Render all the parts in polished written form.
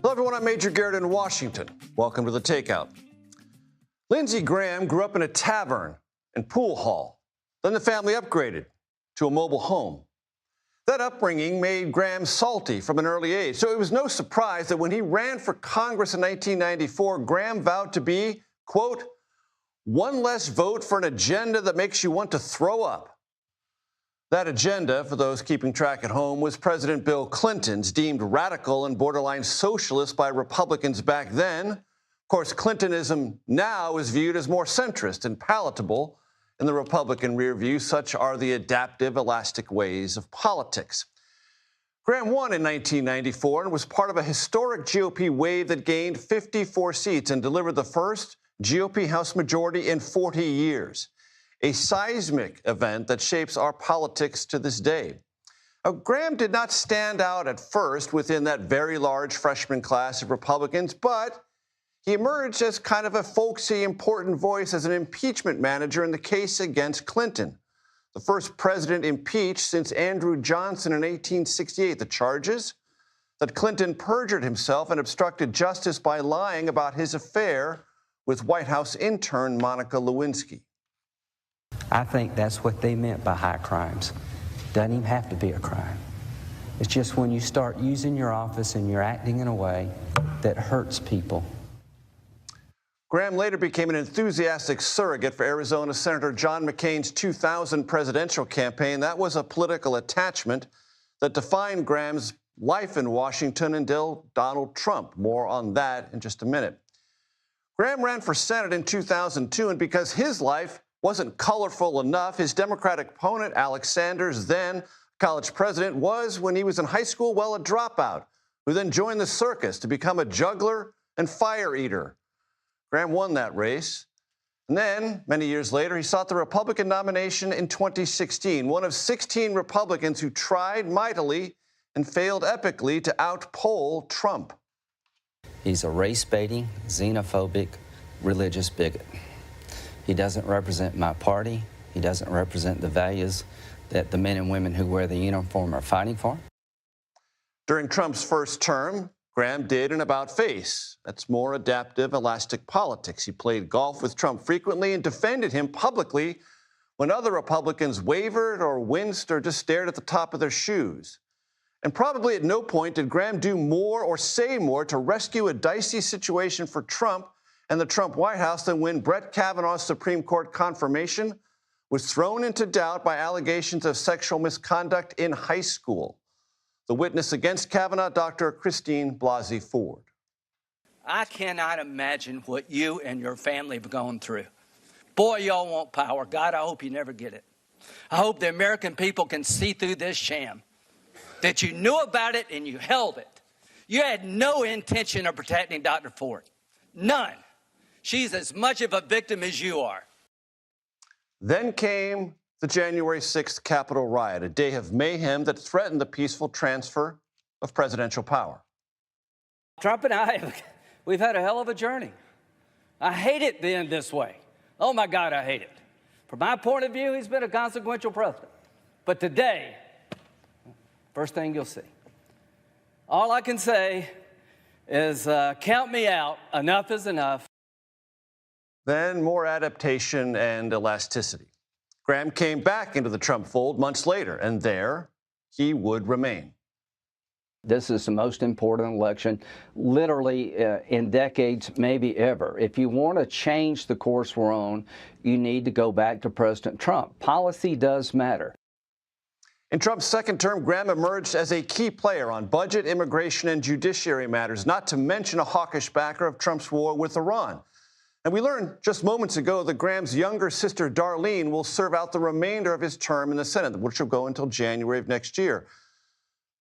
Hello, everyone. I'm Major Garrett in Washington. Welcome to the Takeout. Lindsey Graham grew up in a tavern and pool hall. Then the family upgraded to a mobile home. That upbringing made Graham salty from an early age, so it was no surprise that when he ran for Congress in 1994, Graham vowed to be, quote, one less vote for an agenda that makes you want to throw up. That agenda, for those keeping track at home, was President Bill Clinton's, deemed radical and borderline socialist by Republicans back then. Of course, Clintonism now is viewed as more centrist and palatable in the Republican rear view. Such are the adaptive, elastic ways of politics. Graham won in 1994 and was part of a historic GOP wave that gained 54 seats and delivered the first GOP House majority in 40 years. A seismic event that shapes our politics to this day. Now, Graham did not stand out at first within that very large freshman class of Republicans, but he emerged as kind of a folksy, important voice as an impeachment manager in the case against Clinton, the first president impeached since Andrew Johnson in 1868. The charges? That Clinton perjured himself and obstructed justice by lying about his affair with White House intern Monica Lewinsky. I think that's what they meant by high crimes. Doesn't even have to be a crime. It's just when you start using your office and you're acting in a way that hurts people. Graham later became an enthusiastic surrogate for Arizona Senator John McCain's 2000 presidential campaign. That was a political attachment that defined Graham's life in Washington until Donald Trump. More on that in just a minute. Graham ran for Senate in 2002, and because his life wasn't colorful enough, his Democratic opponent, Alex Sanders, then college president, was, when he was in high school, well, a dropout, who then joined the circus to become a juggler and fire eater. Graham won that race. And then, many years later, he sought the Republican nomination in 2016, one of 16 Republicans who tried mightily and failed epically to outpoll Trump. He's a race-baiting, xenophobic, religious bigot. He doesn't represent my party. He doesn't represent the values that the men and women who wear the uniform are fighting for. During Trump's first term, Graham did an about-face. That's more adaptive, elastic politics. He played golf with Trump frequently and defended him publicly when other Republicans wavered or winced or just stared at the top of their shoes. And probably at no point did Graham do more or say more to rescue a dicey situation for Trump and the Trump White House than when Brett Kavanaugh's Supreme Court confirmation was thrown into doubt by allegations of sexual misconduct in high school. The witness against Kavanaugh, Dr. Christine Blasey Ford. I cannot imagine what you and your family have gone through. Boy, y'all want power. God, I hope you never get it. I hope the American people can see through this sham, that you knew about it and you held it. You had no intention of protecting Dr. Ford. None. She's as much of a victim as you are. Then came the January 6th Capitol riot, a day of mayhem that threatened the peaceful transfer of presidential power. Trump and I, we've had a hell of a journey. I hate it being this way. Oh, my God, I hate it. From my point of view, he's been a consequential president. But today, first thing you'll see. All I can say is count me out. Enough is enough. Then more adaptation and elasticity. Graham came back into the Trump fold months later, and there he would remain. This is the most important election, literally in decades, maybe ever. If you want to change the course we're on, you need to go back to President Trump. Policy does matter. In Trump's second term, Graham emerged as a key player on budget, immigration, and judiciary matters, not to mention a hawkish backer of Trump's war with Iran. And we learned just moments ago that Graham's younger sister, Darlene, will serve out the remainder of his term in the Senate, which will go until January of next year.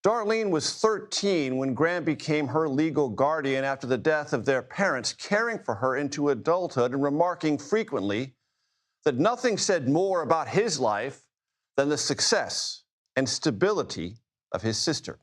Darlene was 13 when Graham became her legal guardian after the death of their parents, caring for her into adulthood and remarking frequently that nothing said more about his life than the success and stability of his sister.